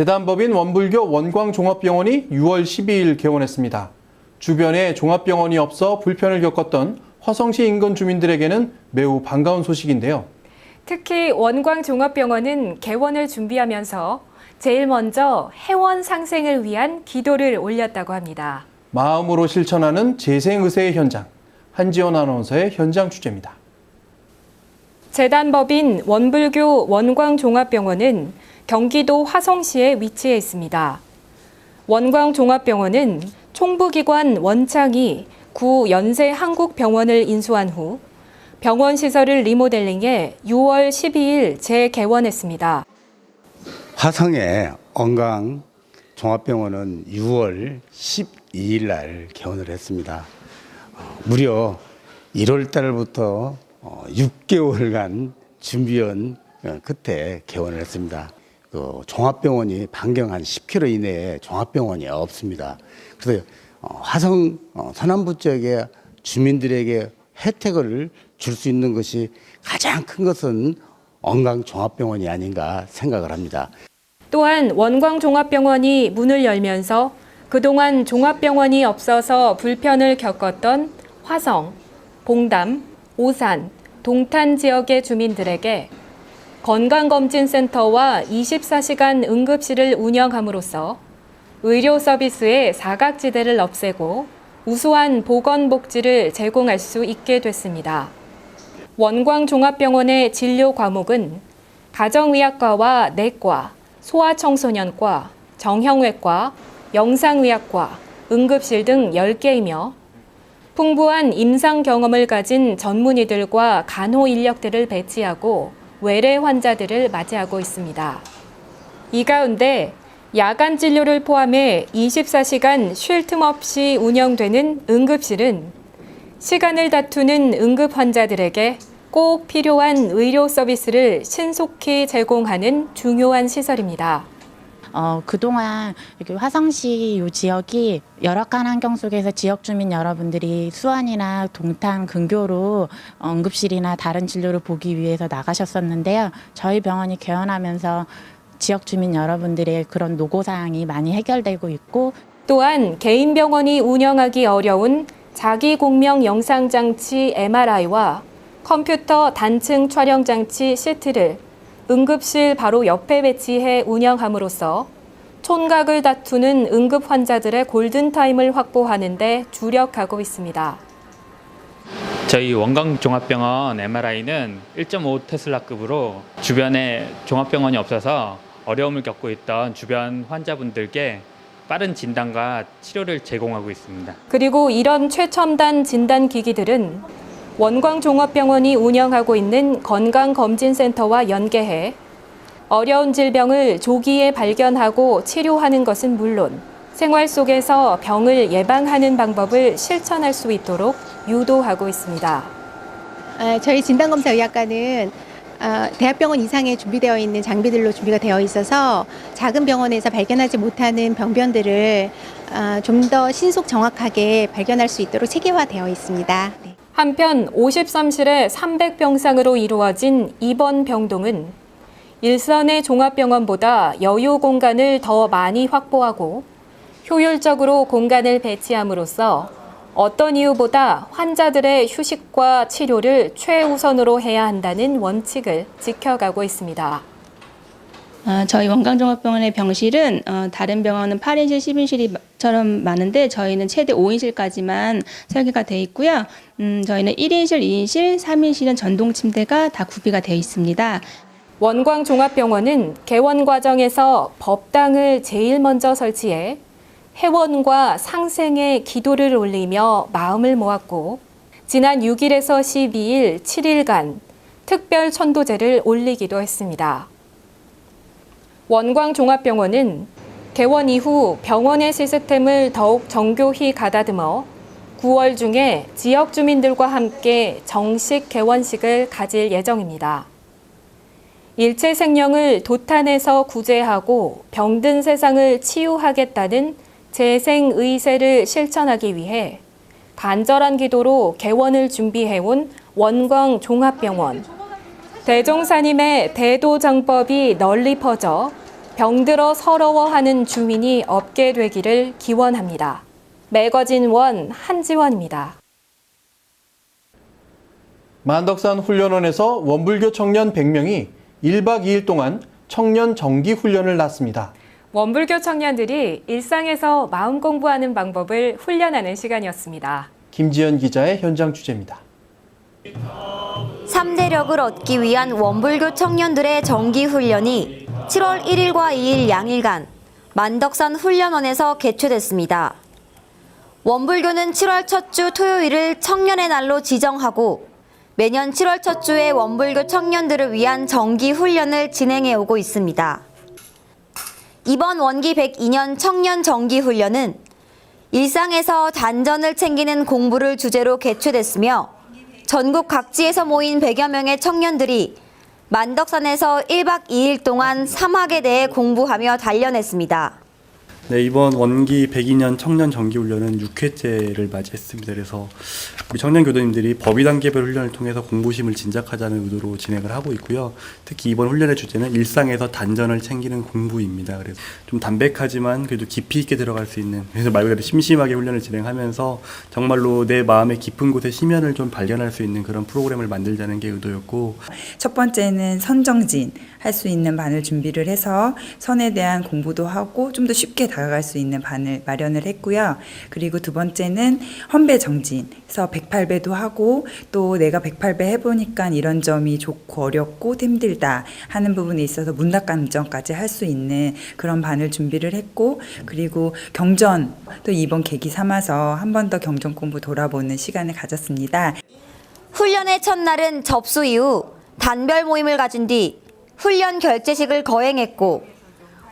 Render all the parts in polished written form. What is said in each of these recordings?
재단법인 원불교 원광종합병원이 6월 12일 개원했습니다. 주변에 종합병원이 없어 불편을 겪었던 화성시 인근 주민들에게는 매우 반가운 소식인데요. 특히 원광종합병원은 개원을 준비하면서 제일 먼저 회원 상생을 위한 기도를 올렸다고 합니다. 마음으로 실천하는 재생의사의 현장, 한지연 아나운서의 현장 취재입니다. 재단법인 원불교 원광종합병원은 경기도 화성시에 위치해 있습니다. 원광종합병원은 총부기관 원창이 구 연세한국병원을 인수한 후 병원 시설을 리모델링해 6월 12일 재개원했습니다. 화성의 원광종합병원은 6월 12일 날 개원을 했습니다. 무려 1월 달부터 6개월간 준비한 끝에 개원을 했습니다. 종합병원이 반경 한 10km 이내에 종합병원이 없습니다. 그래서 화성 서남부 지역의 주민들에게 혜택을 줄 수 있는 것이 가장 큰 것은 원광종합병원이 아닌가 생각을 합니다. 또한 원광종합병원이 문을 열면서 그동안 종합병원이 없어서 불편을 겪었던 화성, 봉담, 오산, 동탄 지역의 주민들에게 건강검진센터와 24시간 응급실을 운영함으로써 의료 서비스의 사각지대를 없애고 우수한 보건복지를 제공할 수 있게 됐습니다. 원광종합병원의 진료 과목은 가정의학과와 내과, 소아청소년과, 정형외과, 영상의학과, 응급실 등 10개이며 풍부한 임상 경험을 가진 전문의들과 간호 인력들을 배치하고 외래 환자들을 맞이하고 있습니다. 이 가운데 야간 진료를 포함해 24시간 쉴 틈 없이 운영되는 응급실은 시간을 다투는 응급 환자들에게 꼭 필요한 의료 서비스를 신속히 제공하는 중요한 시설입니다. 그동안 이렇게 화성시 이 지역이 열악한 환경 속에서 지역 주민 여러분들이 수안이나 동탄, 근교로 응급실이나 다른 진료를 보기 위해서 나가셨었는데요. 저희 병원이 개원하면서 지역 주민 여러분들의 그런 노고사항이 많이 해결되고 있고 또한 개인 병원이 운영하기 어려운 자기 공명 영상장치 MRI와 컴퓨터 단층 촬영장치 CT를 응급실 바로 옆에 배치해 운영함으로써 촌각을 다투는 응급 환자들의 골든타임을 확보하는 데 주력하고 있습니다. 저희 원광종합병원 MRI는 1.5 테슬라급으로 주변에 종합병원이 없어서 어려움을 겪고 있던 주변 환자분들께 빠른 진단과 치료를 제공하고 있습니다. 그리고 이런 최첨단 진단 기기들은 원광종합병원이 운영하고 있는 건강검진센터와 연계해 어려운 질병을 조기에 발견하고 치료하는 것은 물론 생활 속에서 병을 예방하는 방법을 실천할 수 있도록 유도하고 있습니다. 저희 진단검사의학과는 대학병원 이상에 준비되어 있는 장비들로 준비가 되어 있어서 작은 병원에서 발견하지 못하는 병변들을 좀 더 신속 정확하게 발견할 수 있도록 체계화되어 있습니다. 네. 한편 53실의 300병상으로 이루어진 입원 병동은 일선의 종합병원보다 여유 공간을 더 많이 확보하고 효율적으로 공간을 배치함으로써 어떤 이유보다 환자들의 휴식과 치료를 최우선으로 해야 한다는 원칙을 지켜가고 있습니다. 저희 원광종합병원의 병실은 다른 병원은 8인실, 10인실이처럼 많은데 저희는 최대 5인실까지만 설계가 되어 있고요. 저희는 1인실, 2인실, 3인실은 전동 침대가 다 구비가 되어 있습니다. 원광종합병원은 개원 과정에서 법당을 제일 먼저 설치해 회원과 상생의 기도를 올리며 마음을 모았고 지난 6일에서 12일 7일간 특별 천도제를 올리기도 했습니다. 원광종합병원은 개원 이후 병원의 시스템을 더욱 정교히 가다듬어 9월 중에 지역 주민들과 함께 정식 개원식을 가질 예정입니다. 일체 생명을 도탄에서 구제하고 병든 세상을 치유하겠다는 재생의세를 실천하기 위해 간절한 기도로 개원을 준비해온 원광종합병원. 대종사님의 대도정법이 널리 퍼져 병들어 서러워하는 주민이 없게 되기를 기원합니다. 매거진 원 한지원입니다. 만덕산 훈련원에서 원불교 청년 100명이 1박 2일 동안 청년 정기 훈련을 낳습니다. 원불교 청년들이 일상에서 마음 공부하는 방법을 훈련하는 시간이었습니다. 김지연 기자의 현장 취재입니다. 3대력을 얻기 위한 원불교 청년들의 정기 훈련이 7월 1일과 2일 양일간 만덕산 훈련원에서 개최됐습니다. 원불교는 7월 첫 주 토요일을 청년의 날로 지정하고 매년 7월 첫 주에 원불교 청년들을 위한 정기 훈련을 진행해 오고 있습니다. 이번 원기 102년 청년 정기 훈련은 일상에서 단전을 챙기는 공부를 주제로 개최됐으며 전국 각지에서 모인 100여 명의 청년들이 만덕산에서 1박 2일 동안 사막에 대해 공부하며 단련했습니다. 네, 이번 원기 102년 청년 정기훈련은 6회째를 맞이했습니다. 그래서 우리 청년 교도님들이 법의 단계별 훈련을 통해서 공부심을 진작하자는 의도로 진행을 하고 있고요. 특히 이번 훈련의 주제는 일상에서 단전을 챙기는 공부입니다. 그래서 좀 담백하지만 그래도 깊이 있게 들어갈 수 있는, 그래서 말 그대로 심심하게 훈련을 진행하면서 정말로 내 마음의 깊은 곳에 심연을 좀 발견할 수 있는 그런 프로그램을 만들자는 게 의도였고, 첫 번째는 선정진 할 수 있는 반을 준비를 해서 선에 대한 공부도 하고 좀 더 쉽게 다가갈 수 있는 반을 마련을 했고요. 그리고 두 번째는 헌배정진, 그래서 108배도 하고 또 내가 108배 해보니까 이런 점이 좋고 어렵고 힘들다 하는 부분에 있어서 문학감정까지 할 수 있는 그런 반을 준비를 했고, 그리고 경전 또 이번 계기 삼아서 한 번 더 경전 공부 돌아보는 시간을 가졌습니다. 훈련의 첫날은 접수 이후 단별 모임을 가진 뒤 훈련 결제식을 거행했고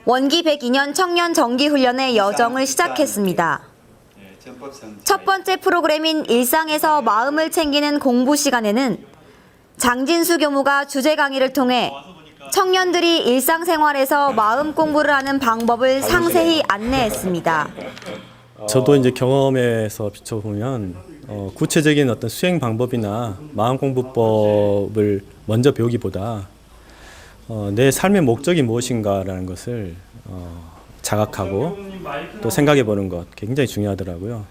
원기 102년 청년 정기 훈련의 여정을 시작했습니다. 첫 번째 프로그램인 일상에서 마음을 챙기는 공부 시간에는 장진수 교무가 주제 강의를 통해 청년들이 일상생활에서 마음 공부를 하는 방법을 상세히 안내했습니다. 저도 이제 경험에서 비춰보면 구체적인 어떤 수행 방법이나 마음 공부법을 먼저 배우기보다 내 삶의 목적이 무엇인가라는 것을 자각하고 또 생각해 보는 것 굉장히 중요하더라고요.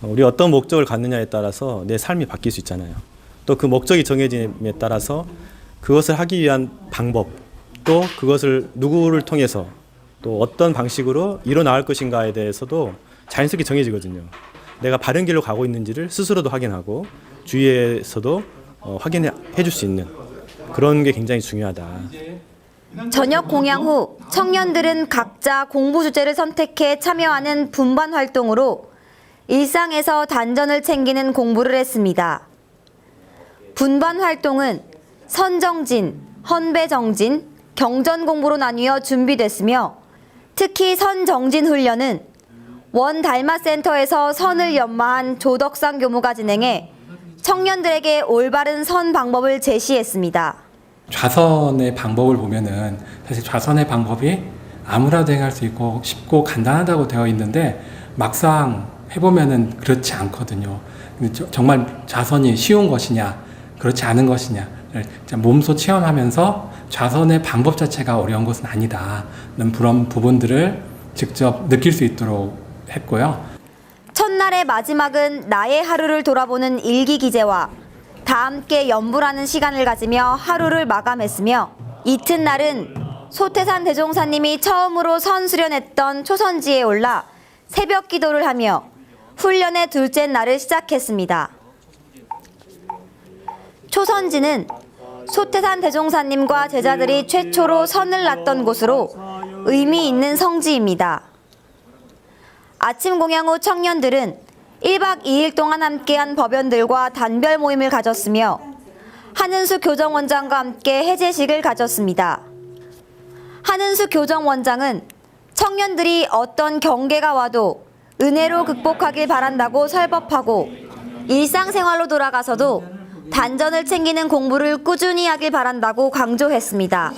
우리 어떤 목적을 갖느냐에 따라서 내 삶이 바뀔 수 있잖아요. 또 그 목적이 정해짐에 따라서 그것을 하기 위한 방법, 또 그것을 누구를 통해서 또 어떤 방식으로 이뤄나갈 것인가에 대해서도 자연스럽게 정해지거든요. 내가 바른 길로 가고 있는지를 스스로도 확인하고 주위에서도 확인해 줄 수 있는 그런 게 굉장히 중요하다. 저녁 공양 후 청년들은 각자 공부 주제를 선택해 참여하는 분반 활동으로 일상에서 단전을 챙기는 공부를 했습니다. 분반 활동은 선정진, 헌배정진, 경전 공부로 나뉘어 준비됐으며 특히 선정진 훈련은 원달마센터에서 선을 연마한 조덕상 교무가 진행해 청년들에게 올바른 선 방법을 제시했습니다. 좌선의 방법을 보면은 사실 좌선의 방법이 아무라도 행할 수 있고 쉽고 간단하다고 되어 있는데 막상 해보면은 그렇지 않거든요. 정말 좌선이 쉬운 것이냐, 그렇지 않은 것이냐, 몸소 체험하면서 좌선의 방법 자체가 어려운 것은 아니다는 그런 부분들을 직접 느낄 수 있도록 했고요. 첫날의 마지막은 나의 하루를 돌아보는 일기 기재와 다 함께 연불하는 시간을 가지며 하루를 마감했으며 이튿날은 소태산 대종사님이 처음으로 선수련했던 초선지에 올라 새벽 기도를 하며 훈련의 둘째 날을 시작했습니다. 초선지는 소태산 대종사님과 제자들이 최초로 선을 놨던 곳으로 의미 있는 성지입니다. 아침 공양 후 청년들은 1박 2일 동안 함께한 법연들과 단별 모임을 가졌으며 한은수 교정원장과 함께 해제식을 가졌습니다. 한은수 교정원장은 청년들이 어떤 경계가 와도 은혜로 극복하길 바란다고 설법하고 일상생활로 돌아가서도 단전을 챙기는 공부를 꾸준히 하길 바란다고 강조했습니다.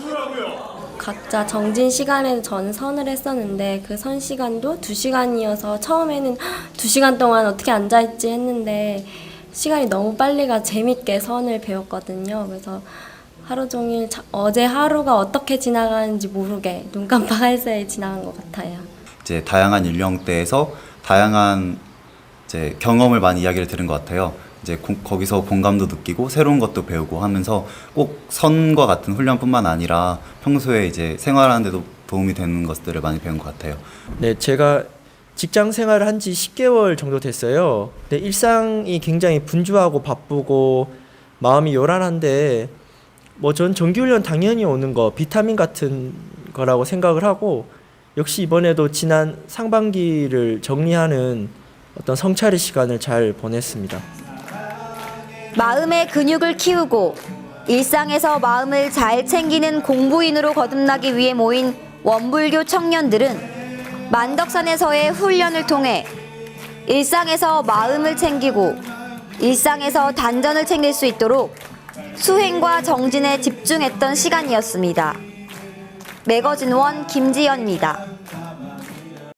각자 정진 시간에 저는 선을 했었는데 그 선 시간도 2시간이어서 처음에는 2시간 동안 어떻게 앉아있지 했는데 시간이 너무 빨리 가 재밌게 선을 배웠거든요. 그래서 하루 종일 어제 하루가 어떻게 지나가는지 모르게 눈 깜빡할 새에 지나간 것 같아요. 이제 다양한 연령대에서 다양한 이제 경험을 많이 이야기를 들은 것 같아요. 이제 거기서 공감도 느끼고 새로운 것도 배우고 하면서 꼭 선과 같은 훈련뿐만 아니라 평소에 이제 생활하는 데도 도움이 되는 것들을 많이 배운 것 같아요. 네, 제가 직장 생활을 한 지 10개월 정도 됐어요. 네, 일상이 굉장히 분주하고 바쁘고 마음이 요란한데 뭐 전 정기훈련 당연히 오는 거 비타민 같은 거라고 생각을 하고 역시 이번에도 지난 상반기를 정리하는 어떤 성찰의 시간을 잘 보냈습니다. 마음의 근육을 키우고 일상에서 마음을 잘 챙기는 공부인으로 거듭나기 위해 모인 원불교 청년들은 만덕산에서의 훈련을 통해 일상에서 마음을 챙기고 일상에서 단전을 챙길 수 있도록 수행과 정진에 집중했던 시간이었습니다. 매거진 원 김지연입니다.